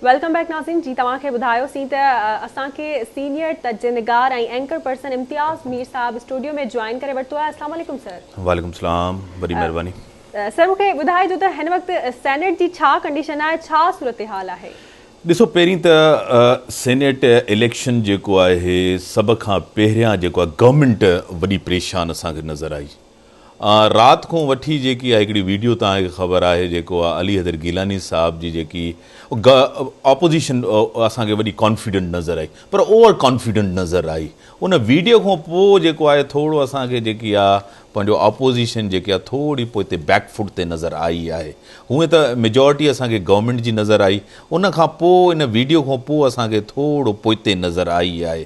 Welcome back नाज़रीन जी तव्हांखे ॿुधायोसीं त असांखे सीनियर तजनिगार ऐं एंकर पर्सन इम्तियाज़ मीर साहब स्टूडियो में ज्वाइन करे वरितो आहे। अस्सलाम वालेकुम सर। वालेकुम सलाम, बड़ी महिरबानी। सर मूंखे ॿुधाइजो त हिन वक़्तु सेनेट जी छा कंडीशन आहे, छा सूरत हाल आहे? ॾिसो, पहिरीं त सेनेट इलेक्शन जेको आहे सभ खां पहिरियां जेको आहे गवर्नमेंट वॾी परेशान असांखे नज़र आई। राति खां वठी जेकी आहे हिकिड़ी वीडियो तव्हांखे ख़बर आहे जेको आहे अली हैदर गिलानी साहब जी जेकी ऑपोजिशन असांखे वॾी कॉन्फिडेंट नज़र आई, पर ओवर कॉन्फिडेंट नज़र आई। उन वीडियो खां पोइ जेको आहे थोरो असांखे जेकी आहे पंहिंजो ऑपोजिशन जेकी आहे थोरी पोइ हिते बैकफुट ते नज़र आई आहे। हूअं त मेजॉरिटी असांखे गवर्नमेंट जी नज़र आई, उन खां पोइ इन वीडियो खां पोइ असांखे थोरो पोइते नज़र आई आहे।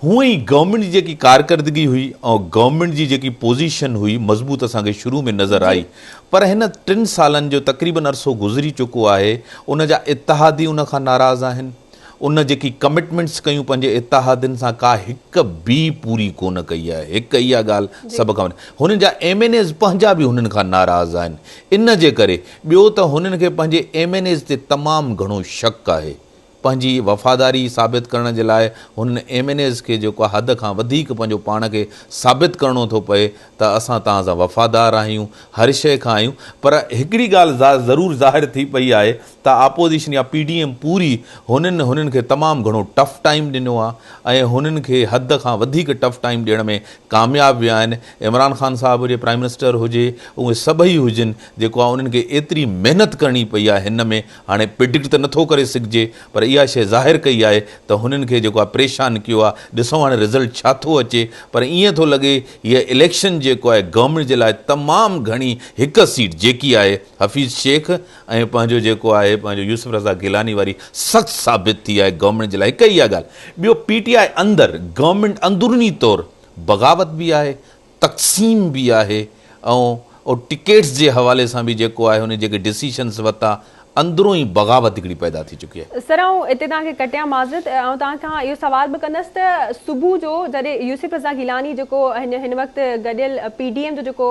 हूअं ई गवर्नमेंट जी जेकी कारकर्दगी हुई ऐं गवर्नमेंट जी जेकी पोज़ीशन हुई मज़बूत असांखे शुरू में नज़र आई, पर हिन 3 सालनि जो तक़रीबन अरसो गुज़री चुको आहे। उन जा इतिहादी उन खां नाराज़ आहिनि। उन जेकी कमिटमेंट्स कयूं पंहिंजे इतिहादियुनि सां का हिकु बि पूरी कोन कई आहे। हिकु इहा ॻाल्हि सभु खां हुननि जा MNAs पंहिंजा बि हुननि खां नाराज़ आहिनि। इन जे करे ॿियो त हुननि खे पंहिंजे MNAs ते तमामु घणो शक आहे। पंहिंजी वफ़ादारी साबित करण जे लाइ हुननि MNAs खे जेको आहे हद खां वधीक पंहिंजो पाण खे साबित करिणो थो पए त असां तव्हां सां वफ़ादार आहियूं, हर शइ खां आहियूं। पर हिकिड़ी ॻाल्हि ज़रूरु ज़ाहिर थी पई आहे त अपोजिशन या PDM पूरी हुननि खे तमामु घणो टफ टाइम ॾिनो आहे ऐं हुननि खे हद खां वधीक टफ टाइम ॾियण में कामयाबु विया आहिनि। इमरान ख़ान साहब हुजे, प्राइम मिनिस्टर हुजे, उहे सभई हुजनि, जेको आहे उन्हनि खे एतिरी महिनत करणी पई आहे हिन में। हाणे प्रिडिक्ट त नथो करे सघिजे, पर इहा शइ ज़ाहिर कई आहे त हुननि खे जेको आहे परेशान कयो आहे। ॾिसूं हाणे रिज़ल्ट छा थो अचे, पर ईअं थो लॻे हीअ इलेक्शन जेको आहे गवर्नमेंट जे लाइ तमामु घणी हिकु सीट जेकी आहे हफ़ीज़ शेख ऐं पंहिंजो जेको आहे पंहिंजो यूसुफ रज़ा गिलानी वारी सख़्तु साबित थी आहे गवर्नमेंट जे लाइ। हिकु इहा ॻाल्हि। ॿियो PTI अंदरि गवर्नमेंट अंदरूनी तौरु बग़ावत बि आहे, तक़सीम बि आहे ऐं टिकेट्स जे हवाले सां बि जेको आहे हुन जेके डिसीशन्स वरिता अंदरूं ई बग़ावत हिकिड़ी पैदा थी चुकी आहे। सर ऐं हिते तव्हांखे कटिया माज़रत ऐं तव्हांखां इहो सवाल बि कंदसि त सुबुह जो जॾहिं यूसुफ रज़ा गिलानी जेको हिन वक़्तु गॾियल PDM जो जेको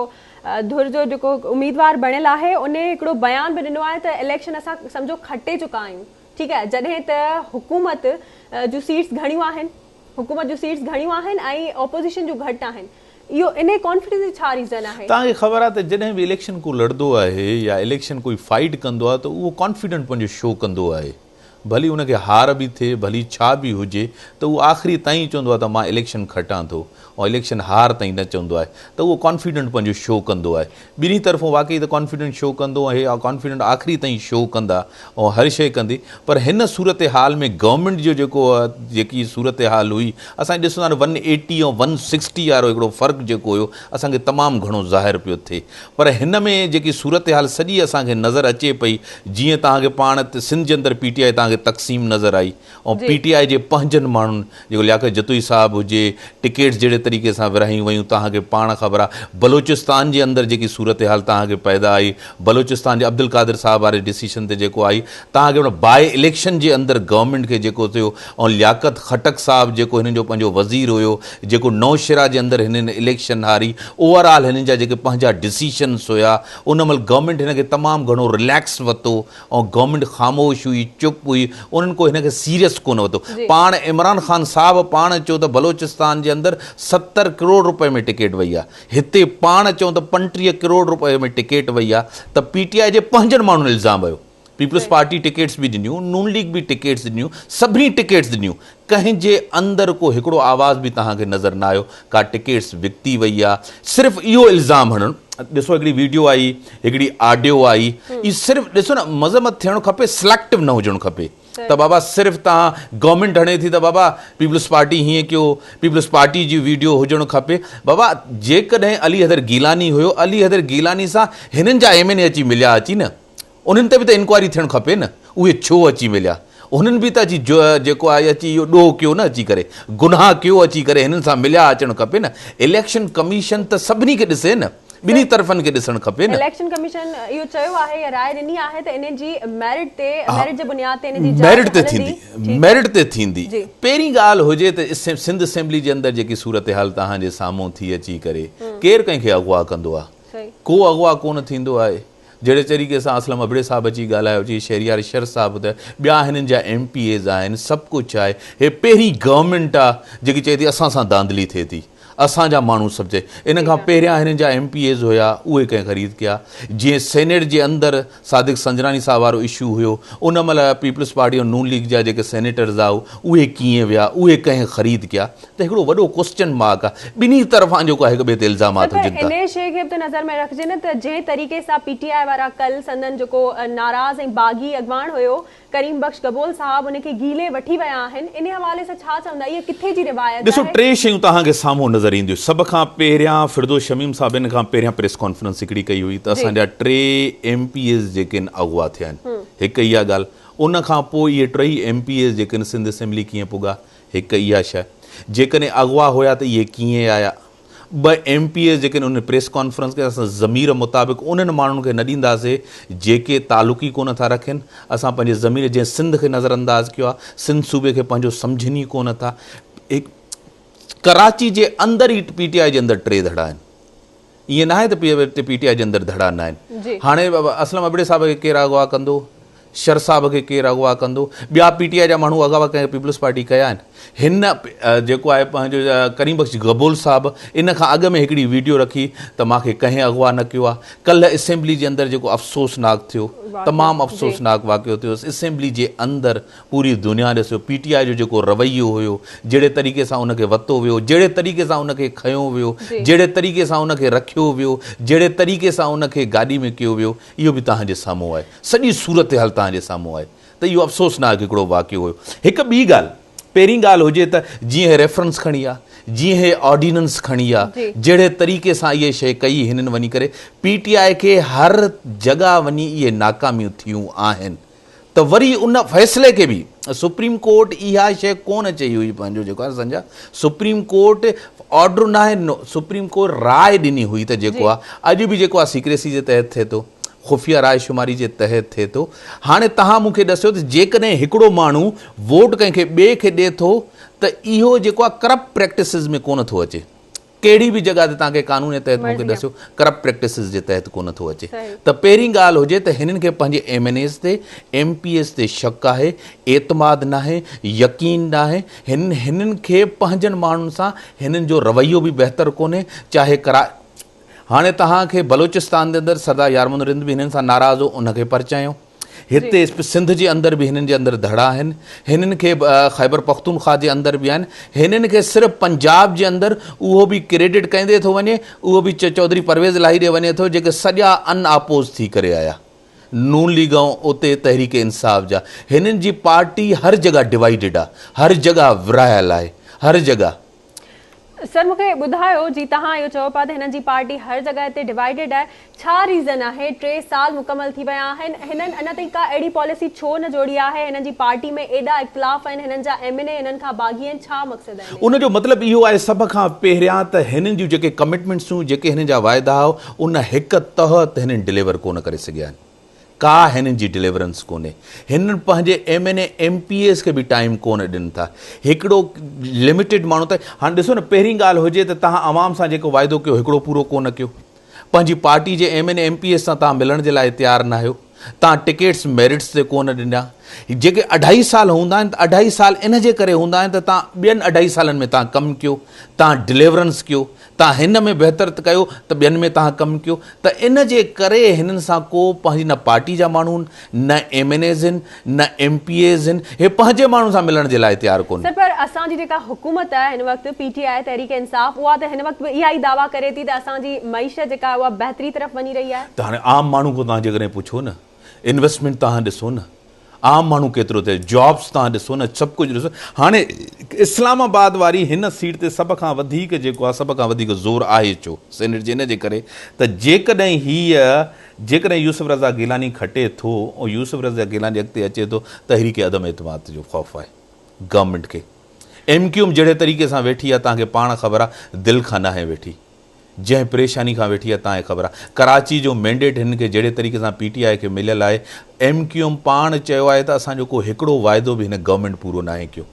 धुर जो जेको उम्मीदवार बणियल आहे उन हिकिड़ो बयान बि ॾिनो आहे त इलेक्शन असां सम्झो खटे चुका आहियूं। ठीकु आहे, जॾहिं त हुकूमत जूं सीट्स घणियूं आहिनि ऐं ऑपोज़िशन जूं घटि आहिनि। इहो इन कॉन्फिडेंस जो छा रीज़न आहे? तव्हांखे ख़बर आहे त जॾहिं बि इलेक्शन को लड़ंदो आहे या इलेक्शन कोई फाइट कंदो आहे त उहो कॉन्फिडेंट पंहिंजो शो कंदो आहे। भली उनखे हार बि थिए, भली छा बि हुजे, त उहो आख़िरी ताईं चवंदो आहे त मां इलेक्शन खटां थो ऐं इलेक्शन हार ताईं न चवंदो आहे, त उहो कॉन्फिडेंट पंहिंजो शो कंदो आहे। ॿिन्ही तरफ़ों वाक़ई त कॉन्फिडेंट शो कंदो आहे ऐं कॉन्फिडेंट आख़िरी ताईं शो कंदा ऐं हर शइ कंदी। पर हिन सूरत हाल में गवर्नमेंट जो जेकी सूरत हाल हुई असांखे ॾिसो था 180 ऐं 160 वारो हिकिड़ो फ़र्क़ु जेको हुयो असांखे तमामु घणो ज़ाहिर पियो थिए। पर हिन में जेकी सूरत हाल सॼी असांखे नज़र अचे पई, जीअं तव्हांखे पाण सिंध जे अंदरि PTI तव्हांखे तक़सीम नज़र आई ऐं PTI जे पंहिंजनि माण्हुनि जेको लियाकत जतुई साहब हुजे, टिकेट्स जहिड़े तरीक़े सां विरहायूं वयूं। तव्हांखे पाण ख़बर आहे बलोचिस्तान जे अंदरि जेकी सूरत हाल तव्हांखे पैदा आई, बलोचिस्तान जे अब्दुल कादिर साहब वारे डिसीशन ते जेको आई, तव्हांखे उन बाए इलेक्शन जे अंदरि गवर्नमेंट खे जेको थियो ऐं लियाकत खटक साहब जेको हिननि जो पंहिंजो वज़ीर हुयो, जेको नौशहरा जे अंदरि हिननि इलेक्शन हारी, ओवरऑल हिननि जा जेके पंहिंजा डिसीशन्स हुया उन महिल गवर्नमेंट हिन खे तमामु घणो रिलैक्स वरितो ऐं गवर्नमेंट ख़ामोश हुई, चुप हुई, उन्हनि को हिन खे सीरियस कोन वरितो। पाण इमरान ख़ान साहब पाण चयो त बलोचिस्तान जे अंदरि 70 करोड़ रुपए में टिकेट वई आहे, हिते पाण चऊं त 35 करोड़ रुपए में टिकेट वई आहे। त PTI जे पंहिंजनि माण्हुनि इल्ज़ाम हुयो। पीपल्स पार्टी टिकेट्स बि ॾिनियूं, नून लीग बि टिकेट्स ॾिनियूं, सभिनी टिकेट्स ॾिनियूं, कंहिंजे अंदरि को हिकिड़ो आवाज़ बि तव्हांखे नज़र न आयो का टिकेट्स विकिती वई आहे। सिर्फ़ु इहो इल्ज़ाम हणनि। ॾिसो हिकिड़ी वीडियो आई, हिकिड़ी ऑडियो आई, इहो सिर्फ़ु ॾिसो न मज़म्मत थियणु खपे, सिलेक्टिव न हुजणु खपे त बाबा सिर्फ़ु तव्हां गवर्नमेंट हणे थी त बाबा पीपल्स पार्टी हीअं कयो, पीपल्स पार्टी जी वीडियो हुजणु खपे। बाबा जेकॾहिं अली हैदर गिलानी हुयो, अली हैदर गिलानी सां हिननि जा MNA अची मिलिया अची न, उन्हनि ते बि त इंक्वायरी थियणु खपे न, उहे छो अची मिलिया? हुननि बि त अची जेको आहे अची इहो ॾोह कयो न, अची करे गुनाह कयो, अची करे हिननि सां मिलिया अचणु खपे न। इलेक्शन कमीशन त सभिनी खे ॾिसे न, ॿिन्ही तरफ़नि खे ॾिसणु खपे न। इलेक्शन कमीशन इहो चयो आहे या राय ॾिनी आहे त इन जी मेरिट जे बुनियाद ते इन जी मेरिट ते थींदी। पहिरीं ॻाल्हि हुजे त सिंध असेंबली जे अंदरि जेकी सूरत हाल तव्हांजे साम्हूं थी अची करे केरु कंहिंखे अगवा कंदो आहे? को अगवा कोन थींदो आहे। जहिड़े तरीक़े सां असलम अबड़े साहब अची ॻाल्हायो जी शहरियार शर साहब त ॿिया हिननि जा MPAs आहिनि सभु कुझु आहे हे पहिरीं गवर्नमेंट आहे जेकी चए थी असां सां धांधली थिए थी असांजा माण्हू सभु चए इन खां पहिरियां हिननि जा MPAs हुया उहे कंहिं ख़रीद कया जीअं सेनेट जे अंदरि सादिक संजरानी साहब वारो इशू हुयो उन महिल पीपल्स पार्टी ऐं नून लीग जा जेके सेनेटर्स आहे उहे कीअं विया उहे कंहिं ख़रीद कया त हिकिड़ो वॾो क्वेश्चन मार्क आहे ॿिन्ही तरफ़ां जेको आहे हिक ॿिए ते इल्ज़ामात हुजनि था इन शइ खे बि त नज़र में रखिजे न त जंहिं तरीक़े सां PTI वारा कल संदन जेको नाराज़ ऐं बाग़ी अॻवान हुयो करीम बख्श गबोल साहब उनखे गीले वठी विया आहिनि इन हवाले सां छा चवंदा इहे किथे जी रिवायत ॾिसो टे शयूं तव्हांखे साम्हूं नज़र ईंदियूं सभ खां पहिरियां फिरदोस शमीम साहब इन खां पहिरियां प्रेस कॉन्फ्रेंस हिकिड़ी कई हुई त असांजा 3 MPAs जेके आहिनि अगवा थिया आहिनि हिकु इहा ॻाल्हि उन खां पोइ इहे 3 MPAs जेके आहिनि सिंध असेंबली कीअं पुॻा हिकु इहा शइ जेकॾहिं अगवा हुया त इहे कीअं आया 2 MPAs जेके उन प्रेस कॉन्फ्रेंस खे असां ज़मीर मुताबिक़ उन्हनि माण्हुनि खे न ॾींदासीं जेके तालुकी कोन था रखनि असां पंहिंजे ज़मीर जंहिं सिंध खे नज़रअंदाज़ कयो आहे सिंध सूबे खे पंहिंजो सम्झनि ई कोन था कराची जे अंदरि ई PTI जे अंदरि 3 धड़ा आहिनि ईअं न आहे त PTI जे अंदरि धड़ा न आहिनि हाणे असलम अबड़े साहब खे केरु अगवा कंदो शर साहब खे केरु अगवा कंदो ॿिया PTI जा माण्हू अगवा कंहिं पीपल्स पार्टी कया आहिनि हिन जेको आहे पंहिंजो करीम बख्श गबोल साहब इन खां अॻु में हिकिड़ी वीडियो रखी त मूंखे कंहिं अगवा न कयो आहे कल्ह असेंबली जे अंदरि जेको अफ़सोसनाक थियो तमामु अफ़सोसनाक वाक़ियो थियो असेंबली जे अंदरि पूरी दुनिया ॾिसो PTI जो जेको रवैयो हुयो जहिड़े तरीक़े सां उनखे वरितो वियो जहिड़े तरीक़े सां उनखे खयो वियो जहिड़े तरीक़े सां उनखे रखियो वियो जहिड़े तरीक़े सां उनखे गाॾी में कयो वियो इहो बि तव्हांजे साम्हूं आहे सॼी सूरत हाल तव्हांजे साम्हूं आहे त इहो अफ़सोसनाक हिकिड़ो वाक़ियो हुयो हिकु ॿी ॻाल्हि पहिरीं ॻाल्हि हुजे त जीअं रेफरेंस खणी आहे जीअं हे ऑर्डिनेंस खणी आहे जहिड़े तरीक़े सां इहे शइ कई हिननि वञी करे PTI खे हर जॻह वञी इहे नाकामियूं थियूं आहिनि त वरी उन फ़ैसिले खे बि सुप्रीम कोर्ट इहा शइ कोन चई हुई पंहिंजो जेको आहे सम्झा सुप्रीम कोर्ट ऑर्डर न आहे सुप्रीम कोर्ट राय ॾिनी हुई त जेको आहे अॼु बि जेको आहे सीक्रेसी जे तहत थिए थो खुफ़िया राय शुमारी जे तहत थिए थो हाणे तव्हां मूंखे ॾसियो त जेकॾहिं हिकिड़ो माण्हू वोट कंहिंखे ॿिए खे ॾिए थो त इहो जेको आहे करप्ट प्रैक्टिसिस में कोन थो अचे कहिड़ी बि जॻह ते तव्हांखे कानून जे तहत मूंखे ॾसियो करप्ट प्रैक्टिसिस जे तहत कोन थो अचे त पहिरीं ॻाल्हि हुजे त हिननि खे पंहिंजे MNAs ते MPAs ते शक आहे एतमाद न आहे यकीन न आहे हिननि खे पंहिंजनि माण्हुनि सां हिननि जो रवैयो बि बहितर कोन्हे चाहे हाणे तव्हांखे बलोचिस्तान जे अंदरि सरदार यारमुन रिंद बि हिननि सां नाराज़ हो उनखे परचायो हिते सिंध जे अंदरि बि हिननि जे अंदरि धड़ा आहिनि हिननि खे ख़ैबर पख्तूनख्वा जे अंदरि बि आहिनि हिननि खे सिर्फ़ु पंजाब जे अंदरि उहो बि क्रेडिट कंदे थो वञे उहो बि चौधरी परवेज़ इलाही ॾे वञे थो जेके सॼा अनआपोज़ थी करे आया नून लीग ऐं उते तहरीक इंसाफ़ जा हिननि जी पार्टी हर जॻह डिवाइडेड आहे हर जॻह विरायल आहे हर जॻह सर मूंखे ॿुधायो जी तव्हां इहो चओ पिया त हिननि जी पार्टी हर जॻह ते डिवाइडेड आहे छा रीज़न आहे 3 साल मुकमल थी विया आहिनि हिननि अञा ताईं का अहिड़ी पॉलिसी छो न जोड़ी आहे हिननि जी पार्टी में एॾा इख़्तिलाफ़ आहिनि हिननि जा MNA हिननि खां बाग़ी आहिनि छा मक़सदु आहे उनजो मतिलबु इहो आहे सभ खां पहिरियां त हिननि जूं जेके कमिटमेंट्सूं जेके हिननि जा वाइदा हुआ उन हिक तहत हिननि डिलीवर कोन करे सघिया आहिनि का हिननि जी डिलीवरेंस कोन्हे हिननि पंहिंजे MNA MPAs खे बि टाइम कोन ॾियनि था हिकिड़ो लिमिटेड माण्हू त हाणे ॾिसो न पहिरीं ॻाल्हि हुजे त तव्हां आवाम सां जेको वाइदो कयो हिकिड़ो पूरो कोन कयो पंहिंजी पार्टी जे MNA MPAs सां तव्हां मिलण जे लाइ तयारु न आहियो तव्हां टिकेट्स मेरिट्स ते कोन ॾिना जेके 2.5 साल हूंदा आहिनि त 2.5 साल इन जे करे हूंदा आहिनि त तव्हां ॿियनि 2.5 सालनि में तव्हां कमु कयो तव्हां डिलीवरेंस कयो तव्हां हिन में बहितर कयो त ॿियनि में तव्हां कमु कयो त इन जे करे हिननि सां को पंहिंजी न पार्टी जा माण्हू न MNAs आहिनि न MPAs आहिनि हे पंहिंजे माण्हुनि सां मिलण जे लाइ तयारु कोन्हे सर पर असांजी जेका हुकूमत आहे हिन वक़्तु PTI तहरीक इंसाफ़ उहा त हिन वक़्तु इहा ई दावा करे थी त असांजी मईशत जेका आहे उहा बहितरी तरफ़ वञी रही आहे त हाणे आम माण्हू को तव्हां जेकॾहिं पुछो न इन्वेस्टमेंट तव्हां ॾिसो न आम माण्हू केतिरो थिए जॉब्स तव्हां ॾिसो न सभु कुझु ॾिसो हाणे इस्लामाबाद वारी हिन सीट ते सभ खां वधीक जेको आहे सभ खां वधीक ज़ोर आहे छो सेनेट जे इन जे करे त जेकॾहिं यूसुफ रज़ा गिलानी खटे थो ऐं यूसुफ रज़ा गिलानी अॻिते अचे थो त तहरीक अदम एतमाद जो ख़ौफ़ आहे गवर्नमेंट खे MQM जहिड़े तरीक़े सां वेठी आहे तव्हांखे पाण ख़बर आहे दिलि खां नाहे वेठी जंहिं परेशानी खां वेठी आहे तव्हांखे ख़बर आहे कराची जो मैंडेट हिन खे जहिड़े तरीक़े सां PTI खे मिलियल आहे MQM पाण चयो आहे त असांजो को हिकिड़ो वाइदो बि हिन गवर्नमेंट पूरो न आहे कयो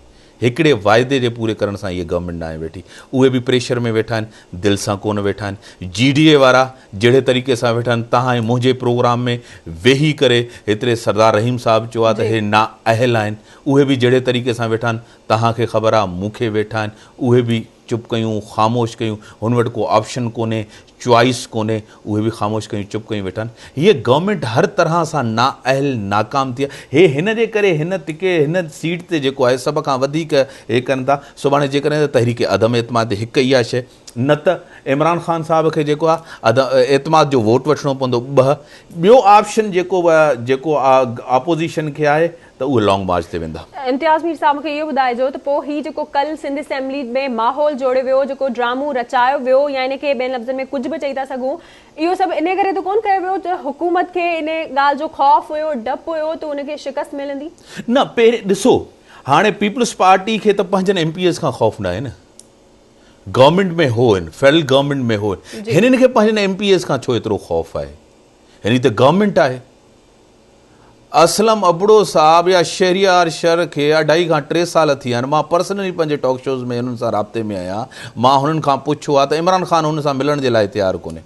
हिकिड़े वाइदे जे पूरे करण सां इहे गवर्नमेंट न आहे वेठी। उहे बि प्रेशर में वेठा आहिनि, दिलि सां कोन वेठा आहिनि। GDA वारा जहिड़े तरीक़े सां वेठा आहिनि, तव्हां ऐं मुंहिंजे प्रोग्राम में वेही करे हितिरे सरदार रहीम साहिबु चयो आहे त हे नाअहल आहिनि, उहे बि जहिड़े तरीक़े सां वेठा आहिनि, तव्हांखे ख़बर आहे मूंखे वेठा आहिनि, उहे बि चुप कयूं, ख़ामोश कयूं, हुन वटि को ऑप्शन कोन्हे, चॉइस कोन्हे, उहे बि ख़ामोश कयूं, चुप कयूं वेठा आहिनि। हीअ गवर्नमेंट हर तरह सां नाअहल नाकाम थी आहे। हे हिन जे करे हिन टिके हिन सीट ते जेको आहे सभ खां वधीक हे कनि था। सुभाणे जेकॾहिं तहरीक अदम एतमाद हिकु इहा शइ, न त इमरान ख़ान साहिब खे जेको आहे एतमाद जो वोट वठिणो पवंदो 2। ॿियो ऑप्शन जेको अपोज़िशन खे आहे त उहे लॉन्ग मार्च ते वेंदा। इम्तियाज़ मीर साहब मूंखे इहो ॿुधाइजो त पोइ हीउ जेको कल सिंध असेंबली में माहौल जोड़ियो वियो, जेको ड्रामो रचायो वियो, या इन खे ॿियनि लफ़्ज़नि में कुझु बि चई था सघूं, इहो सभु इन करे त कोन कयो वियो त हुकूमत खे इन ॻाल्हि जो ख़ौफ़ हुयो, डपु हुयो त उनखे शिकस्त मिलंदी? न, पहिरें ॾिसो, हाणे पीपल्स पार्टी खे त पंहिंजनि MPs खां ख़ौफ़ न आहे न, गवर्नमेंट में हो आहिनि, फेडरल गवर्नमेंट में हो आहिनि, हिननि खे पंहिंजनि MPs खां छो एतिरो ख़ौफ़ आहे? हिन त गवर्नमेंट आहे। असलम अबड़ो साहब या शहरियार शर खे 2.5 खां 3 साल थी विया आहिनि। मां पर्सनली पंहिंजे टॉक शोज़ में हुननि सां राब्ते में आहियां। मां हुननि खां पुछियो आहे त इमरान ख़ान हुन सां मिलण जे लाइ तयारु कोन्हे,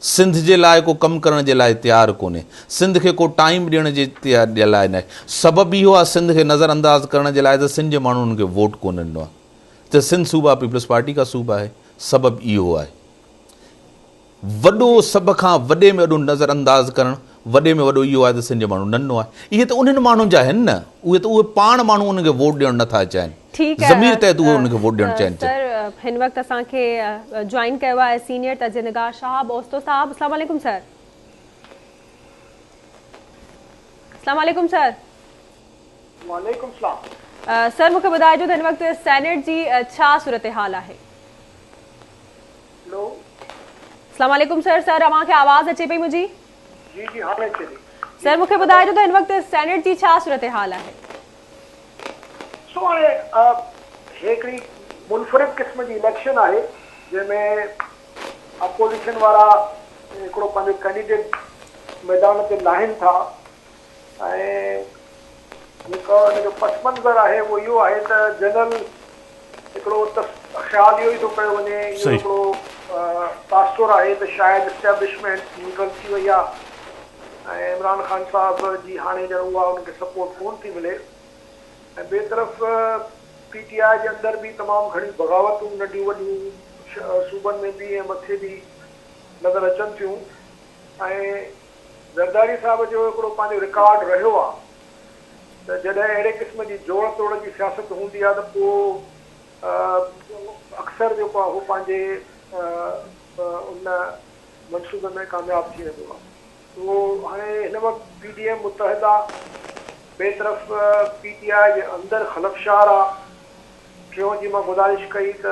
सिंध जे लाइ को कमु करण जे लाइ तयारु कोन्हे, सिंध खे को टाइम ॾियण जे लाइ न आहे। सबबु इहो आहे सिंध खे नज़रअंदाज़ करण जे लाइ त सिंध जे माण्हुनि हुनखे वोट कोन ॾिनो आहे, त सिंध सूबा पीपल्स पार्टी का सूबा आहे। सबबु इहो आहे, वॾो सभ खां वॾे में वॾो नज़रअंदाज़ करणु, वॾे में वॾो इहो आहे त सिंध जो माण्हू नंढो आहे। इहे त उन्हनि माण्हुनि जा आहिनि न, उहे पाण माण्हू उनखे वोट ॾियणु नथा चाहिनि, ज़मीर तहत उहे उनखे वोट ॾियणु चाहिनि। सर, हिन वक़्तु असांखे ज्वाइन कयो आहे सीनियर तजनिगार शाहब ओस्तो साहब। अस्सलाम वालेकुम सर। अस्सलाम वालेकुम सर। वालेकुम सलाम। सर, मूंखे ॿुधाइजो त हिन वक़्तु सेनेट जी छा सूरत हाल आहे? हेलो, अस्सलाम वालेकुम सर। सर, अव्हांखे आवाज़ अचे पई मुंहिंजी? जी जी, हाणे अचे थी। सर, मूंखे ॿुधाइजो त हिन वक़्तु सेनेट जी छा सूरत हाल आहे? सो हाणे हिकिड़ी मुनफरिद क़िस्म जी इलेक्शन आहे जंहिंमें अपोज़िशन वारा हिकिड़ो पंहिंजो कैंडिडेट मैदान ते लाहिनि था, ऐं जेको हिनजो पस मंज़र आहे उहो इहो आहे त जनरल हिकिड़ो ख़्यालु इहो ई थो कयो वञे, इहो हिकिड़ो तासुर आहे त शायदि इस्टेब्लिशमेंट न्यूट्रल थी वई आहे ऐं इमरान ख़ान साहिब जी हाणे ॼण उहा उनखे सपोर्ट कोन थी मिले। ऐं ॿिए तरफ़ PTI जे अंदरि बि तमामु घणी बग़ावतूं नंढियूं वॾियूं सूबनि में बि ऐं मथे बि नज़र अचनि थियूं। ऐं ज़रदारी साहिब जो हिकिड़ो पंहिंजो रिकॉर्ड रहियो आहे त जॾहिं अहिड़े क़िस्म जी जोड़ तोड़ जी सियासत हूंदी आहे त पोइ अक्सर जेको आहे उहो पंहिंजे उन मनसूबे में कामयाबु थी वेंदो आहे। तो हाणे हिन वक़्तु PDM मुतहदा, ॿिए तरफ़ PTI जे अंदरि खलफशार आहे। टियों जी मां गुज़ारिश कई त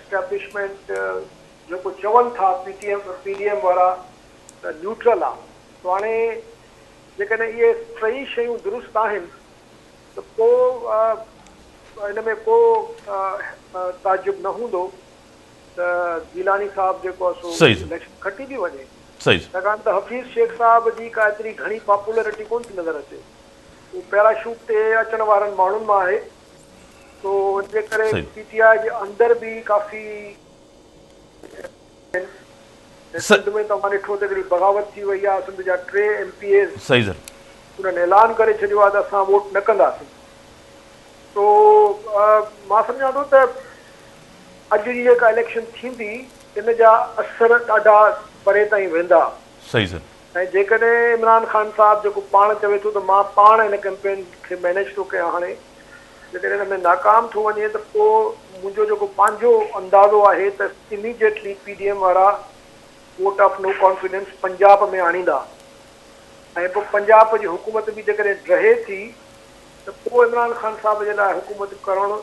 इस्टेब्लिशमेंट जेको चवनि था PDM वारा त न्यूट्रल आहे। तो हाणे जेकॾहिं इहे टई शयूं दुरुस्त आहिनि त पोइ हिन में को ताजुब न हूंदो त गिलानी साहिब जेको आहे सो इलेक्शन खटी थी वञे। छाकाणि त हफ़ीज़ शेख साहिब जी का एतिरी घणी पॉपुलरिटी कोन थी नज़र अचे, उहो पैराशूट ते अचण वारनि माण्हुनि मां आहे। तो जे करे PTI जे अंदरि बि काफ़ी सिंध में तव्हां ॾिठो त हिकिड़ी बग़ावत थी वई आहे। सिंध जा 3 MPs उन्हनि ऐलान करे छॾियो आहे त असां वोट न कंदासीं। तो मां सम्झां थो त अॼु जी जेका इलेक्शन थींदी इन जा असर ॾाढा परे ताईं वेंदा। ऐं जेकॾहिं इमरान ख़ान साहिब जेको पाण चवे थो त मां पाण हिन कैंपेन खे मैनेज थो कयां, हाणे जेकॾहिं हिन में नाकाम थो वञे त पोइ मुंहिंजो जेको पंहिंजो अंदाज़ो आहे त इमीडिएटली PDM वारा vote of no confidence Punjab में आणींदा ऐं पोइ पंजाब जी हुकूमत बि जेकॾहिं रहे थी त पोइ इमरान ख़ान साहिब जे लाइ हुकूमत करणु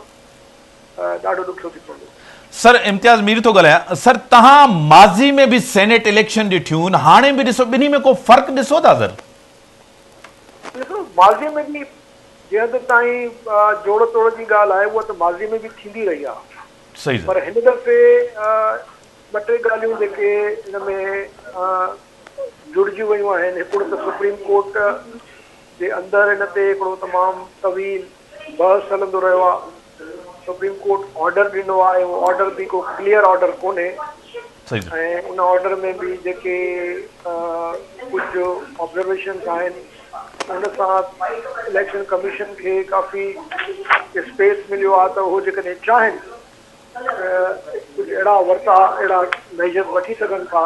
ॾाढो ॾुखियो थी पवंदो। सर, इम्तियाज़ मीर थो ॻाल्हायां। सर, तव्हां माज़ी में बि सेनेट इलेक्शन ॾिठियूं, हाणे बि ॾिसो, ॿिन्ही में को फ़र्क़ु ॾिसो था? सर, ॾिसो, माज़ी में बि जंहिं हद ताईं जोड़ तोड़ जी ॻाल्हि आहे उहा त माज़ी में बि थींदी रही आहे, पर हिन दफ़े 2-3 ॻाल्हियूं जेके हिन में जुड़िजी वियूं आहिनि। हिकिड़ो त सुप्रीम कोर्ट जे अंदरि हिन ते हिकिड़ो तमामु तवील बहस हलंदो रहियो आहे सुप्रीम कोर्ट ऑर्डर ॾिनो आहे, उहो ऑर्डर बि को क्लियर ऑर्डर कोन्हे ऐं उन ऑर्डर में बि जेके कुझु ऑब्जर्वेशन्स आहिनि उन सां इलेक्शन कमीशन खे काफ़ी स्पेस मिलियो आहे त उहो जेकॾहिं चाहिनि कुझु अहिड़ा मेजर्स वठी सघनि था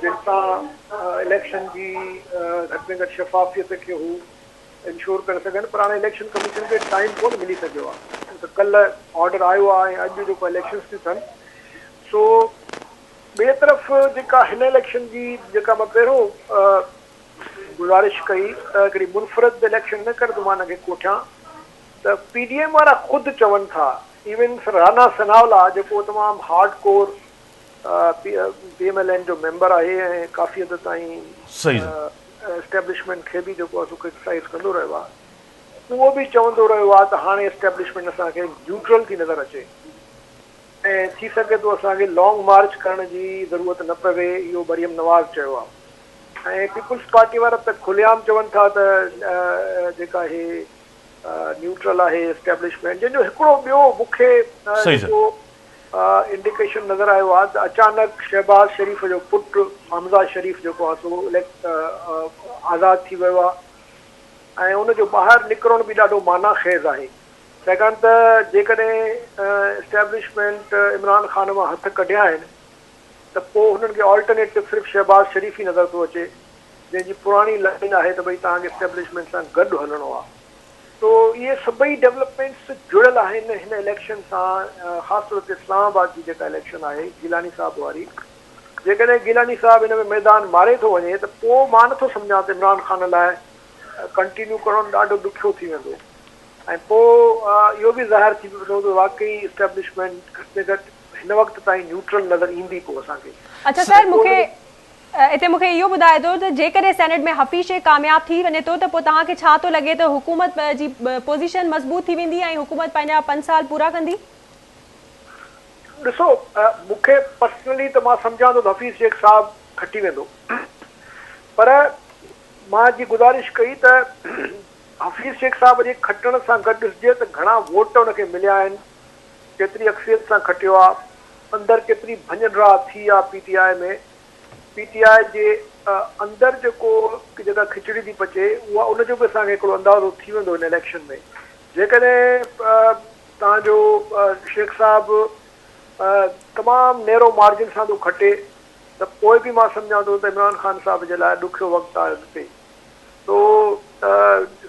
जिन सां इलेक्शन जी घटि में घटि शफ़ाफ़ियत खे हू इंश्योर करे सघनि। पर हाणे इलेक्शन कमीशन खे टाइम कोन मिली सघियो आहे त कल्ह ऑर्डर आयो आहे ऐं अॼु जेको इलेक्शन्स थियूं थियनि। सो ॿिए तरफ़ जेका हिन इलेक्शन जी जेका मां पहिरियों गुज़ारिश कई त हिकिड़ी मुनफ़रद इलेक्शन न कर त मां हिनखे कोठियां त PDM वारा ख़ुदि चवनि था, इवन राना सनावला जेको तमामु हार्ड कोर PMLN जो मेंबर आहे ऐं काफ़ी हद ताईं एस्टेब्लिशमेंट खे बि जेको आहे क्रिटिसाइज़ कंदो रहियो आहे, उहो बि चवंदो रहियो आहे त हाणे एस्टेब्लिशमेंट असांखे न्यूट्रल थी नज़र अचे ऐं थी सघे थो असांखे लॉन्ग मार्च करण जी ज़रूरत न पवे, इहो मरियम नवाज़ चयो आहे। ऐं पीपुल्स पार्टी वारा त खुलेआम चवनि था त जेका हे न्यूट्रल आहे एस्टेब्लिशमेंट, जंहिंजो हिकिड़ो ॿियो मूंखे जेको इंडिकेशन नज़र आयो आहे त अचानक शहबाज़ शरीफ़ जो पुटु हमज़ा शरीफ़ जेको आहे सो आज़ादु थी वियो आहे ऐं उनजो ॿाहिरि निकिरणु बि ॾाढो माना ख़ेज़ आहे, छाकाणि त जेकॾहिं एस्टेब्लिशमेंट इमरान ख़ान मां हथ कढिया आहिनि त पोइ हुननि खे ऑल्टरनेटिव सिर्फ़ु शहबाज़ शरीफ़ ई नज़र थो अचे, जंहिंजी पुराणी लाइन आहे त भई तव्हांखे एस्टेब्लिशमेंट सां गॾु हलणो आहे। तो इहे सभई डेवलपमेंट्स जुड़ियल आहिनि हिन इलेक्शन सां, ख़ासि तौर ते इस्लामाबाद जी जेका इलेक्शन आहे गिलानी साहिब वारी। जेकॾहिं गिलानी साहिब हिन में मैदान मारे थो वञे त पोइ मां नथो सम्झां त इमरान ख़ान लाइ कंटिन्यू करणु ॾाढो ॾुखियो थी वेंदो ऐं पोइ इहो बि ज़ाहिर थी वेंदो त वाकई एस्टेब्लिशमेंट घटि में घटि हिन वक़्त ताईं न्यूट्रल नज़र ईंदी पोइ असांखे। अच्छा सर, मूंखे इहो ॿुधाए थो त जेकॾहिं सेनेट में हफ़ीज़ शेख कामयाब थी वञे थो त पोइ तव्हांखे छा थो लॻे त हुकूमत जी पोज़ीशन मज़बूत थी वेंदी ऐं हुकूमत पंहिंजा 5 साल पूरा कंदी? ॾिसो, मूंखे पर्सनली त मां सम्झां थो त हफ़ीज़ शेख साहिबु खटी वेंदो, पर मां जी गुज़ारिश कई त हफ़ीज़ शेख साहिब जे खटण सां गॾु ॾिसिजे त घणा वोट उनखे मिलिया आहिनि, केतिरी अक्सियत सां खटियो आहे, अंदरि केतिरी भञरा थी आहे PTI में। PTI जे अंदरि जेका खिचड़ी थी पचे उहा उनजो बि असांखे हिकिड़ो अंदाज़ो थी वेंदो हिन इलेक्शन में। जेकॾहिं तव्हांजो शेख साहिबु तमामु नैरो मार्जिन सां थो खटे त पोइ बि मां सम्झां थो त इमरान ख़ान साहिब जे लाइ ॾुखियो वक़्तु आहे अॻिते। तो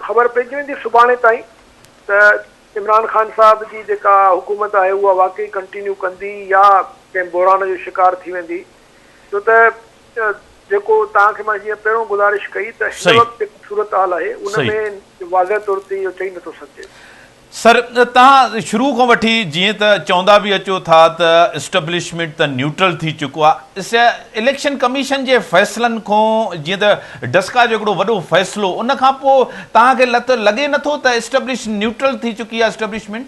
ख़बर पइजी वेंदी सुभाणे ताईं त इमरान ख़ान साहिब जी जेका हुकूमत आहे उहा वाकई कंटिन्यू कंदी या कंहिं बहिरान जो शिकार थी वेंदी। छो त जेको तव्हांखे मां जीअं पहिरियों गुज़ारिश कई त हिन वक़्तु सूरत हाल आहे उन में वाज़ह तौर ते इहो चई नथो सघिजे। सर, तव्हां शुरू खां वठी जीअं त चवंदा बि अचो था त एस्टेब्लिशमेंट त न्यूट्रल थी चुको आहे, इलेक्शन कमीशन जे फ़ैसिलनि खां जीअं त डस्का जो हिकिड़ो वॾो फ़ैसिलो, उन खां पोइ तव्हांखे लॻे नथो त एस्टेब्लिश न्यूट्रल थी चुकी आहे एस्टेब्लिशमेंट?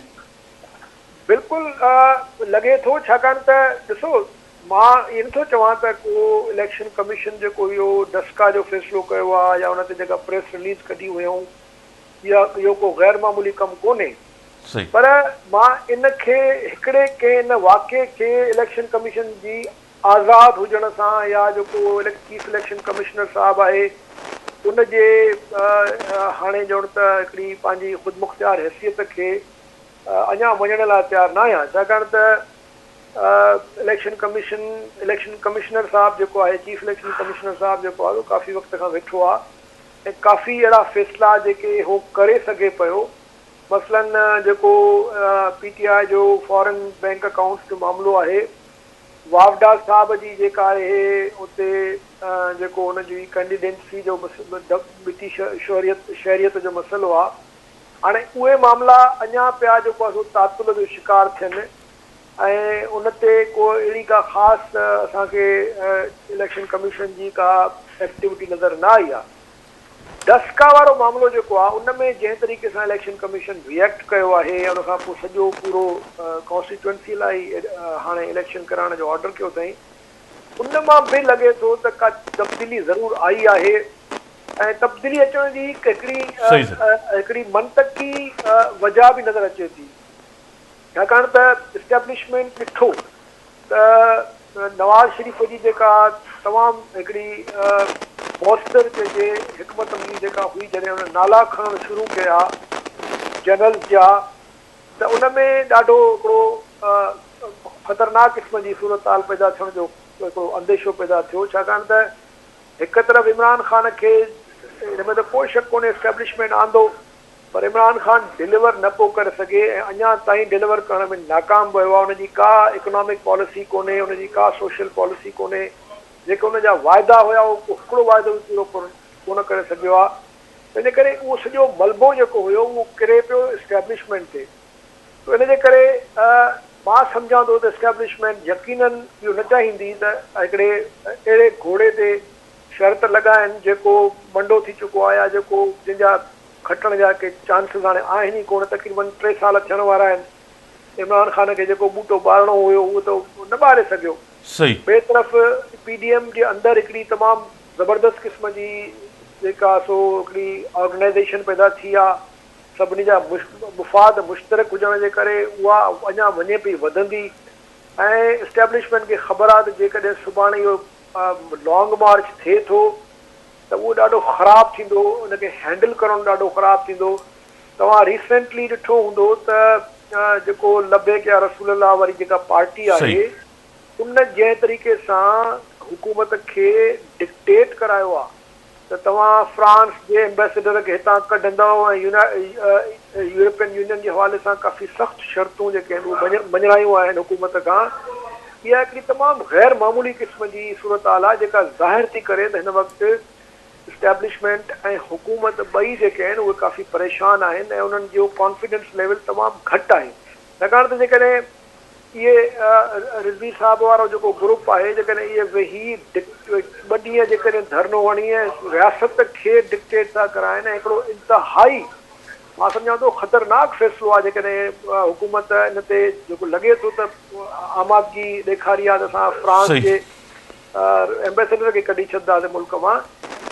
बिल्कुलु लॻे थो, छाकाणि त ॾिसो मां इहो नथो चवां त को इलेक्शन कमीशन जेको इहो डस्का जो फ़ैसिलो कयो आहे या उन ते जेका प्रेस रिलीज़ कढी हुयूं इहो को गैर मामूली कमु कोन्हे, पर मां इनखे हिकिड़े कंहिं इन वाक़े खे इलेक्शन कमीशन जी आज़ादु हुजण सां या जेको चीफ इलेक्शन कमिश्नर साहिबु आहे उनजे हाणे ॼण त हिकिड़ी पंहिंजी ख़ुदमुख़्तियार हैसियत खे अञा वञण लाइ तयारु न आहियां, छाकाणि त इलेक्शन कमिश्नर साहिबु जेको आहे चीफ इलेक्शन कमिश्नर साहिबु जेको आहे उहो काफ़ी वक़्त खां वेठो आहे ऐं काफ़ी अहिड़ा फ़ैसिला जेके हो करे सघे पियो। मसलन जेको PTI जो फॉरेन बैंक अकाउंट्स जो मामिलो आहे, वावडा साहिब जी जेका आहे उते जेको हुनजी कैंडिडेंसी जो मिटी शहरियत जो मसइलो आहे, हाणे उहे मामला अञा पिया जेको आहे तातुल जो शिकार थियनि ऐं उन ते को अहिड़ी का ख़ासि असांखे इलेक्शन कमीशन जी का एक्टिविटी नज़र न आई आहे। डस्का वारो मामिलो जेको आहे उन में जंहिं तरीक़े सां इलेक्शन कमीशन रिएक्ट कयो आहे उन खां पोइ सॼो पूरो कॉन्स्टिट्यूएंसी लाइ हाणे इलेक्शन कराइण जो ऑर्डर कयो अथई, उन मां बि लॻे थो त का तब्दीली ज़रूरु आई आहे ऐं तब्दीली अचण जी हिकिड़ी मनतकी वजह बि नज़र अचे थी। छाकाणि त इस्टेब्लिशमेंट ॾिठो त नवाज़ शरीफ़ जी जेका तमामु हिकिड़ी मौस्तर चइजे हिकमत अमली जेका हुई जॾहिं हुन नाला खणणु शुरू कया जनरल्स जा त उन में ॾाढो हिकिड़ो ख़तरनाक क़िस्म जी सूरत हाल पैदा थियण जो हिकिड़ो अंदेशो पैदा थियो छाकाणि त हिकु तरफ़ इमरान ख़ान खे हिन में त कोई शक कोन्हे इस्टेब्लिशमेंट आंदो पर इमरान ख़ान डिलीवर न पियो करे सघे ऐं अञा ताईं डिलीवर करण में नाकाम वियो आहे हुनजी का इकोनॉमिक पॉलिसी कोन्हे हुनजी का सोशल पॉलिसी कोन्हे जेके हुनजा वाइदा हुया उहो हिकिड़ो वाइदो बि पूरो कोन करे सघियो आहे तंहिंजे करे उहो सॼो मलबो जेको हुयो उहो किरे पियो इस्टेब्लिशमेंट ते त इन जे करे मां सम्झां थो त इस्टेब्लिशमेंट यकीनन इहो न चाहींदी त हिकिड़े अहिड़े घोड़े ते शर्त लॻाइनि जेको मंडो थी चुको आहे या जेको जंहिंजा खटण जा के चांसिस हाणे आहिनि ई कोन तक़रीबन 3 साल थियण वारा आहिनि इमरान ख़ान खे जेको बूटो ॿारणो हुयो उहो त न ॿारे सघियो सही ॿिए तरफ़ PDM जे अंदरि हिकिड़ी तमामु ज़बरदस्त क़िस्म जी जेका सो हिकिड़ी ऑर्गेनाइज़ेशन पैदा थी आहे सभिनी जा मुफ़ाद मुश्तरक हुजण जे करे उहा अञा वञे पई वधंदी ऐं इस्टेब्लिशमेंट खे ख़बर आहे त जेकॾहिं सुभाणे इहो लॉन्ग मार्च थिए थो त उहो ॾाढो ख़राबु थींदो उनखे हैंडल करणु ॾाढो ख़राबु थींदो तव्हां रिसेंटली ॾिठो हूंदो त जेको लबैक या रसूल अल्लाह वारी जेका पार्टी आहे उन जंहिं तरीक़े सां हुकूमत खे डिक्टेट करायो आहे त तव्हां फ्रांस जे एम्बेसडर खे हितां कढंदव ऐं यूरोपियन यूनियन जे हवाले सां काफ़ी सख़्तु शर्तूं जेके आहिनि उहे मञायूं आहिनि हुकूमत खां इहा हिकिड़ी तमामु गैर मामूली क़िस्म जी सूरत हाल आहे जेका ज़ाहिर थी करे त हिन वक़्तु इस्टेब्लिशमेंट ऐं हुकूमत ॿई जेके आहिनि उहे काफ़ी परेशान आहिनि ऐं उन्हनि जो कॉन्फिडेंस लेवल तमामु घटि आहे छाकाणि त जेकॾहिं इहे रिज़वी साहब वारो जेको ग्रुप आहे जेकॾहिं इहे वेही 2 ॾींहं जेकॾहिं धरनो हणी ऐं रियासत खे डिक्टेट था कराइनि ऐं हिकिड़ो इंतिहाई मां सम्झां थो ख़तरनाक फ़ैसिलो आहे जेकॾहिं हुकूमत इन ते जेको लॻे थो त आमादगी ॾेखारी आहे त असां फ्रांस जे एम्बेसडर खे कढी छॾंदासीं मुल्क मां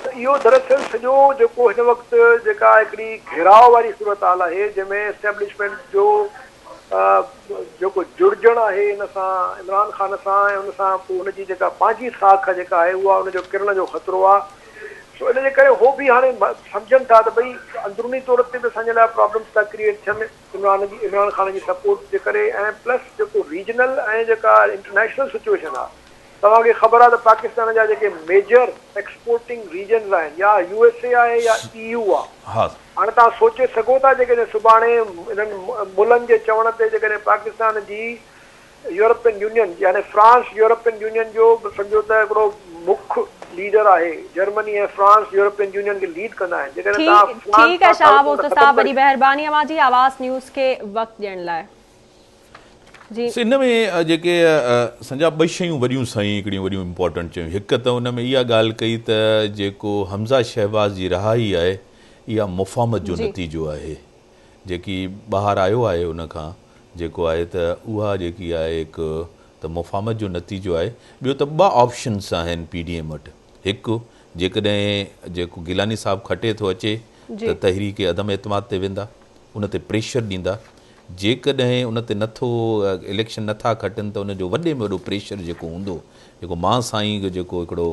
त इहो दरअसल सॼो जेको हिन वक़्तु जेका हिकिड़ी घेराव वारी सूरत हाल आहे जंहिंमें इस्टेब्लिशमेंट जो जेको जुड़जणु आहे हिन सां इमरान ख़ान सां ऐं हुन सां पोइ हुनजी जेका पंहिंजी साख जेका आहे उहा हुनजो किरण जो ख़तरो आहे सो इन जे करे उहो बि हाणे सम्झनि था त भई अंदरूनी तौर ते बि असांजे लाइ प्रॉब्लम्स था क्रिएट थियनि इमरान ख़ान जी सपोर्ट जे करे ऐं प्लस जेको रीजनल ऐं जेका इंटरनेशनल सिचुएशन आहे तव्हांखे ख़बर आहे त पाकिस्तान जा जेके मेजर एक्सपोर्टिंग रीजन्स आहिनि या USA आहे या EU आहे हाणे तव्हां सोचे सघो था जेकॾहिं सुभाणे इन्हनि मुल्हनि जे चवण ते जेकॾहिं पाकिस्तान जी यूरोपियन यूनियन यानी फ्रांस यूरोपियन यूनियन जो सम्झो त हिकिड़ो मुख्य लीडर आहे जर्मनी ऐं फ्रांस यूरोपियन यूनियन खे लीड कंदा आहिनि जेकॾहिं तव्हां ठीक है शाह भुट्टो साहब वॾी महिरबानी अवां जी आवाज़ न्यूज़ खे वक़्तु ॾियण लाइ जी इन में जेके असांजा 2 शयूं वॾियूं साईं हिकिड़ियूं वॾियूं इम्पोर्टेंट चयूं हिकु त हुन में इहा ॻाल्हि कई त जेको हमज़ा शहबाज़ जी रहाई आहे इहा मुफ़ाहमत जो नतीजो आहे जेकी ॿाहिरि आयो आहे उन खां जेको आहे त उहा जेकी आहे हिकु त मुफ़ाहमत जो नतीजो आहे ॿियो त 2 ऑप्शन्स आहिनि PDM वटि हिकु जेकॾहिं जेको गिलानी साहब खटे थो अचे त तहरीक अदम एतमाद ते वेंदा उन ते प्रेशर ॾींदा जेकॾहिं उन ते नथो इलेक्शन नथा खटनि त उनजो वॾे में वॾो प्रेशर जेको हूंदो जेको मां साईं जेको हिकिड़ो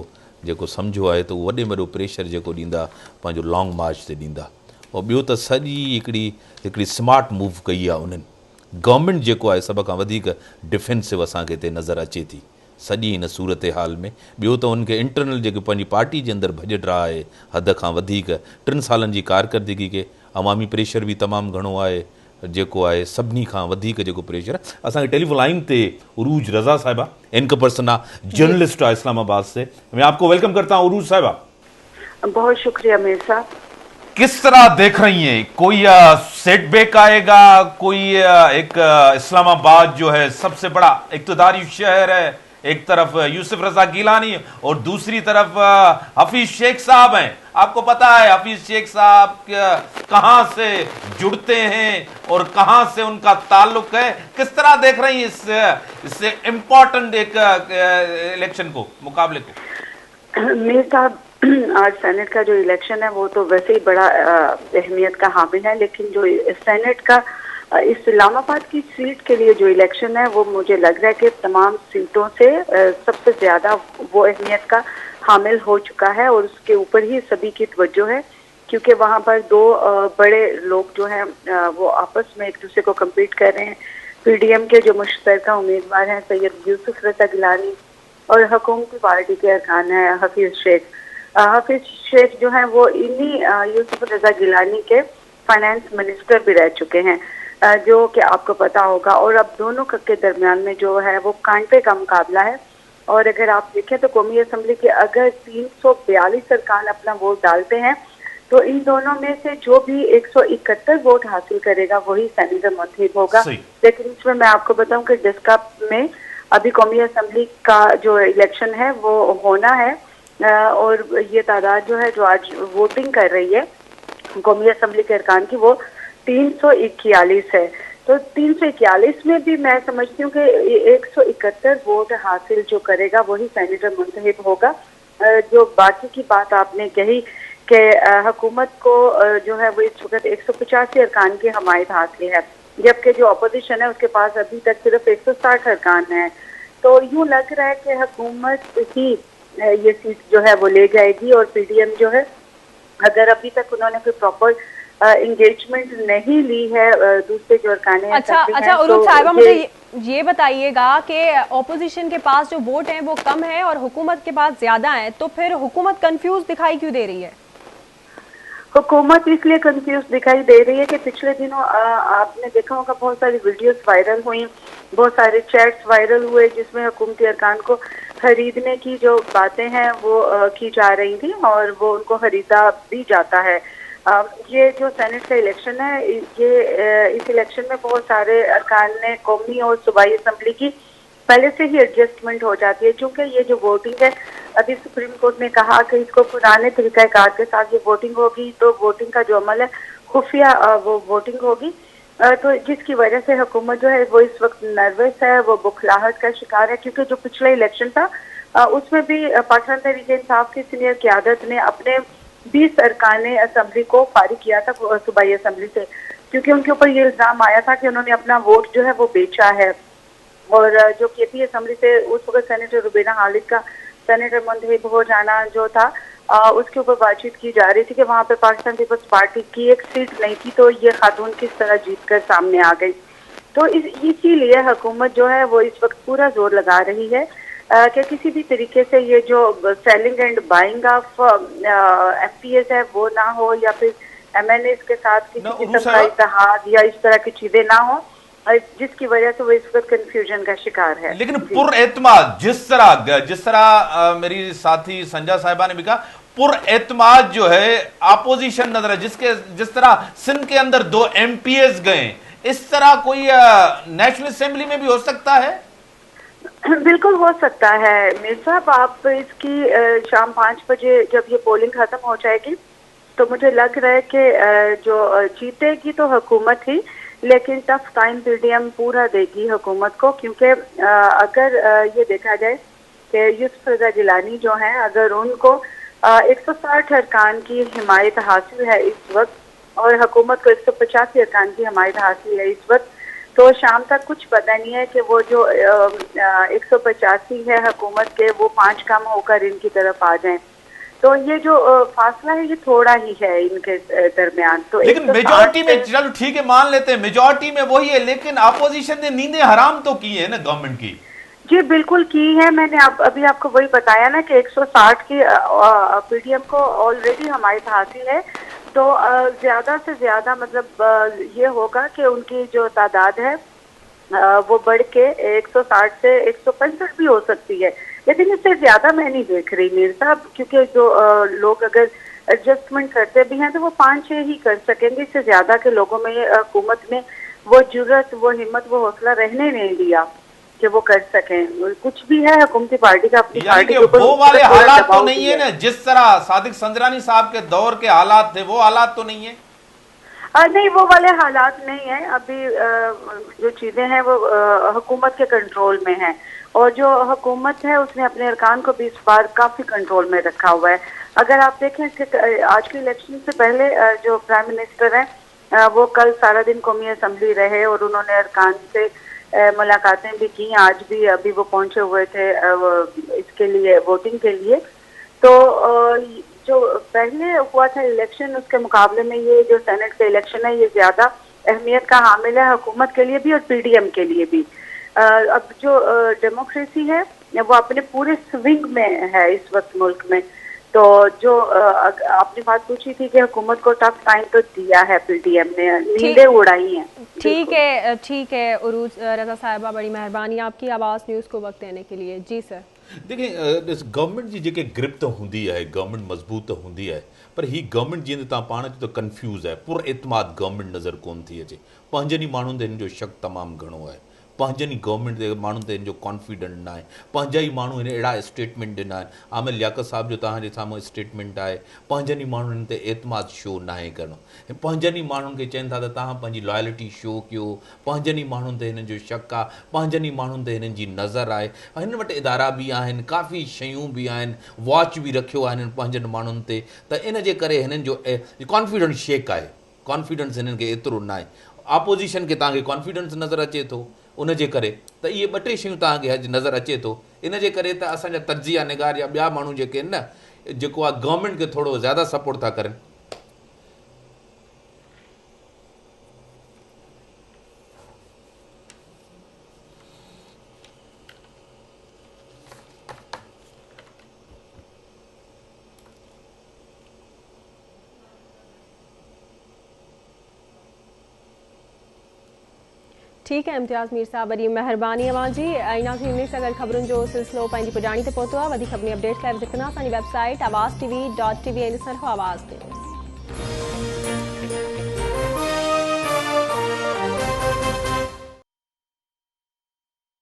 जेको सम्झो आहे त उहो वॾे में वॾो प्रेशर जेको ॾींदा पंहिंजो लॉन्ग मार्च ते ॾींदा ऐं ॿियो त सॼी हिकिड़ी स्मार्ट मूव कई आहे उन्हनि गवर्नमेंट जेको आहे सभ खां वधीक डिफेंसिव असांखे हिते नज़र अचे थी सॼी हिन सूरत हाल में ॿियो त उनखे इंटरनल जेकी पंहिंजी पार्टी जे अंदरि भॼ रहा आहे हद खां वधीक 3 सालनि जी कारकर्दगी खे अवामी प्रेशर बि तमामु घणो आहे जेको आहे सभिनी खां वधीक जेको प्रेशर असांखे टेलीफोन लाइन ते उरूज रज़ा साहिबा इनका पर्सन जर्नलिस्ट है इस्लामाबाद से मैं आपको वेलकम करता हूँ उरूज साहिबा बहुत शुक्रिया मीर साहब किस तरह देख रही हैं कोई सेटबैक आएगा कोई एक इस्लामाबाद जो है सबसे बड़ा इक्तदारी शहर है एक तरफ यूसुफ रजा गिलानी और दूसरी तरफ हफीज शेख साहब हैं आपको पता है हफीज शेख साहब कहां से जुड़ते हैं और कहां से उनका ताल्लुक है किस तरह देख रही हैं इससे इम्पोर्टेंट एक इलेक्शन को मुकाबले को मीर साहब आज सेनेट का जो इलेक्शन है वो तो वैसे ही बड़ा अहमियत का हामिल है लेकिन जो सेनेट का اسلام آباد کی سیٹ کے لیے جو الیکشن ہے وہ مجھے لگ رہا ہے کہ تمام سیٹوں سے سب سے زیادہ وہ اہمیت کا حامل ہو چکا ہے اور اس کے اوپر ہی سبھی کی توجہ ہے، کیونکہ وہاں پر دو بڑے لوگ جو ہیں وہ آپس میں ایک دوسرے کو کمپیٹ کر رہے ہیں۔ پی ڈی ایم کے جو مشترکہ امیدوار ہیں سید یوسف رضا گیلانی اور حکومتی پارٹی کے ارکان ہیں حفیظ شیخ جو ہیں وہ انہی یوسف رضا گیلانی کے فائنانس منسٹر بھی رہ چکے ہیں، جو کہ آپ کو پتا ہوگا، اور اب دونوں کے درمیان میں جو ہے وہ کانٹے کا مقابلہ ہے۔ اور اگر آپ دیکھیں تو قومی اسمبلی کے اگر 342 ارکان اپنا ووٹ ڈالتے ہیں تو ان دونوں میں سے جو بھی 171 ووٹ حاصل کرے گا وہی سینیٹر منتخب ہوگا۔ لیکن اس میں میں آپ کو بتاؤں کہ ڈسکا میں ابھی قومی اسمبلی کا جو الیکشن ہے وہ ہونا ہے، اور یہ تعداد جو ہے جو آج ووٹنگ کر رہی ہے قومی اسمبلی کے ارکان کی وہ 341 ہے۔ تو 341 میں بھی میں سمجھتی ہوں کہ 171 ووٹ حاصل جو کرے گا وہی سینیٹر منتخب ہوگا۔ جو باقی کی بات آپ نے کہی کہ حکومت کو جو ہے وہ اس وقت 185 ارکان کی حمایت حاصل ہے، جبکہ جو اپوزیشن ہے اس کے پاس ابھی تک صرف 160 ارکان ہیں۔ تو یوں لگ رہا ہے کہ حکومت ہی یہ سیٹ جو ہے وہ لے جائے گی، اور پی ڈی ایم جو ہے اگر ابھی تک انہوں نے کوئی پراپر انگیجمنٹ نہیں لی ہے دوسرے جو ارکان ہیں۔ اچھا عروج صاحبہ مجھے یہ بتائیے گا کہ اپوزیشن کے پاس جو ووٹ ہیں وہ کم ہے اور حکومت کے پاس زیادہ ہیں، تو پھر حکومت کنفیوز دکھائی کیوں دے رہی ہے؟ حکومت اس لیے کنفیوز دکھائی دے رہی ہے کہ پچھلے دنوں آپ نے دیکھا ہوگا بہت ساری ویڈیوز وائرل ہوئی، بہت سارے چیٹس وائرل ہوئے جس میں حکومتی ارکان کو خریدنے کی جو باتیں ہیں وہ کی جا رہی تھی اور وہ ان کو خریدا بھی جاتا ہے۔ یہ جو سینٹ کا الیکشن ہے یہ اس الیکشن میں بہت سارے ارکان نے قومی اور صوبائی اسمبلی کی پہلے سے ہی ایڈجسٹمنٹ ہو جاتی ہے، چونکہ یہ جو ووٹنگ ہے ابھی سپریم کورٹ نے کہا کہ اس کو پرانے طریقہ کار کے ساتھ یہ ووٹنگ ہوگی، تو ووٹنگ کا جو عمل ہے خفیہ وہ ووٹنگ ہوگی، تو جس کی وجہ سے حکومت جو ہے وہ اس وقت نروس ہے، وہ بکھلاہٹ کا شکار ہے، کیونکہ جو پچھلا الیکشن تھا اس میں بھی پاکستان تحریک انصاف کی سینئر قیادت نے اپنے 20 ارکان اسمبلی کو فارغ کیا تھا صوبائی اسمبلی سے، کیونکہ ان کے اوپر یہ الزام آیا تھا کہ انہوں نے اپنا ووٹ جو ہے وہ بیچا ہے۔ اور جو کے پی اسمبلی سے اس وقت سینیٹر روبینہ خالد کا سینیٹر منتخب ہو جانا جو تھا اس کے اوپر بات چیت کی جا رہی تھی کہ وہاں پہ پاکستان پیپلز پارٹی کی ایک سیٹ نہیں تھی، تو یہ خاتون کس طرح جیت کر سامنے آ گئی۔ تو اسی لیے حکومت جو ہے وہ اس وقت پورا زور لگا رہی ہے کہ کسی بھی طریقے سے یہ جو selling and buying of F P S ہے وہ نہ ہو، یا پھر ایم ایل ایز کے ساتھ کسی قسم کا اتحاد یا اس طرح کی چیزیں نہ ہوں، جس کی وجہ سے وہ اس وقت کنفیوژن کا شکار ہے۔ لیکن پر اعتماد جس طرح میری ساتھی سنجا صاحبہ نے بھی کہا، پر اعتماد جو ہے اپوزیشن نظر ہے، جس طرح سندھ کے اندر 2 ایم پی ایز گئے، اس طرح کوئی نیشنل اسمبلی میں بھی ہو سکتا ہے؟ بالکل ہو سکتا ہے میر صاحب، آپ اس کی شام 5 بجے جب یہ پولنگ ختم ہو جائے گی تو مجھے لگ رہا ہے کہ جو جیتے گی تو حکومت ہی، لیکن tough time P D M پورا دے گی حکومت کو، کیونکہ اگر یہ دیکھا جائے کہ یوسف رضا گیلانی جو ہیں اگر ان کو 160 ارکان کی حمایت حاصل ہے اس وقت اور حکومت کو 185 ارکان کی حمایت حاصل ہے اس وقت، تو شام تک کچھ پتہ نہیں ہے کہ وہ جو 185 ہے حکومت کے وہ 5 کم ہو کر ان کی طرف آ جائیں، تو یہ جو فاصلہ ہے یہ تھوڑا ہی ہے ان کے درمیان۔ تو لیکن میجورٹی میں چلو ٹھیک ہے مان لیتے ہیں میجورٹی میں وہی ہے، لیکن اپوزیشن نے نیندیں حرام تو کی ہے نا گورنمنٹ کی۔ جی بالکل کی ہے، میں نے ابھی آپ کو وہی بتایا نا کہ 160 کی پی ڈی ایم کو آلریڈی حمایت حاصل ہے، تو زیادہ سے زیادہ مطلب یہ ہوگا کہ ان کی جو تعداد ہے وہ بڑھ کے 160 سے 165 بھی ہو سکتی ہے، لیکن اس سے زیادہ میں نہیں دیکھ رہی میر صاحب، کیونکہ جو لوگ اگر ایڈجسٹمنٹ کرتے بھی ہیں تو وہ 5-6 ہی کر سکیں گے، اس سے زیادہ کے لوگوں میں حکومت نے وہ جرأت، وہ ہمت، وہ حوصلہ رہنے نہیں دیا کہ وہ کر سکیں۔ کچھ بھی ہے حکومتی پارٹی کا اپنی پارٹی کے اوپر، وہ والے حالات تو نہیں ہے نا جس طرح صادق سنجرانی صاحب کے دور کے حالات تھے، وہ حالات تو نہیں ہے؟ نہیں وہ والے حالات نہیں ہیں، ابھی جو چیزیں ہیں وہ حکومت کے کنٹرول میں ہیں، اور جو حکومت ہے اس نے اپنے ارکان کو بھی اس بار کافی کنٹرول میں رکھا ہوا ہے۔ اگر آپ دیکھیں کہ آج کے الیکشن سے پہلے جو پرائم منسٹر ہیں वो कल सारा दिन कौमी असम्बली रहे और उन्होंने अरकान से मुलाकातें भी की। आज भी अभी वो पहुंचे हुए थे इसके लिए, वोटिंग के लिए। तो जो पहले हुआ था इलेक्शन, उसके मुकाबले में ये जो सेनेट का इलेक्शन है ये ज्यादा अहमियत का हामिल है, हुकूमत के लिए भी और पीडीएम के लिए भी। अब जो डेमोक्रेसी है वो अपने पूरे स्विंग में है इस वक्त मुल्क में। तो जो आपने बात पूछी थी कि हुकूमत को टफ टाइम तो दिया है पीडीएम ने, नींदें उड़ाई हैं। ठीक है उरूज रजा साहिबा, बड़ी मेहरबानी आपकी आवाज़ न्यूज़ को वक्त देने के लिए। जी सर। देखिए गवर्नमेंट जी जेके ग्रिप तो हूंदी है, गवर्नमेंट मज़बूत तो हूंदी है, पर ही गवर्नमेंट जीअं तव्हां पाण तो कंफ्यूज़ है, पुर एतमाद गवर्नमेंट नज़र कोन थी अचे। पंहिंजनि ई माण्हुनि ते हिन जो शक तमामु घणो आहे, पंहिंजनि ई गवर्नमेंट ते माण्हुनि ते हिन जो कॉन्फिडेंट न आहे। पंहिंजा ई माण्हू हिन अहिड़ा स्टेटमेंट ॾिना आहिनि, आमिर लियाकत साहिब जो तव्हांजे साम्हूं स्टेटमेंट आहे, पंहिंजनि ई माण्हुनि ते एतमाद शो न आहे करणो। पंहिंजनि ई माण्हुनि खे चवनि था त तव्हां पंहिंजी लॉयल्टी शो कयो, पंहिंजनि ई माण्हुनि ते हिननि जो शक आहे, पंहिंजनि ई माण्हुनि ते हिननि जी नज़र आहे। हिन वटि इदारा बि आहिनि, काफ़ी शयूं बि आहिनि, वॉच बि रखियो आहे हिननि पंहिंजनि माण्हुनि ते, त इन जे करे हिननि जो कॉन्फिडेंस शेक आहे, कॉन्फिडेंस हिननि खे एतिरो न आहे। ऑपोजिशन खे तव्हांखे कॉन्फिडेंस नज़र अचे थो, उन जे करे त इहे ॿ टे शयूं तव्हांखे अॼु नज़र अचे थो। इन जे करे त असांजा तजिया निगार या ॿिया माण्हू जेके आहिनि न, जेको आहे गवर्नमेंट खे थोरो ज़्यादा सपोर्ट था करनि। ठीक है इम्तियाज़ मीर साहब, बड़ी मेहरबानी अवां जी। नाज़रीन अगर खबरुनि जो सिलसिलो पंहिंजी पुॼाणी ते पहुतो आहे। वधीक अपडेट्स लाइ विज़िट कंदा असांजी वेबसाइट awaztv.tv। आवाज़ न्यूज़।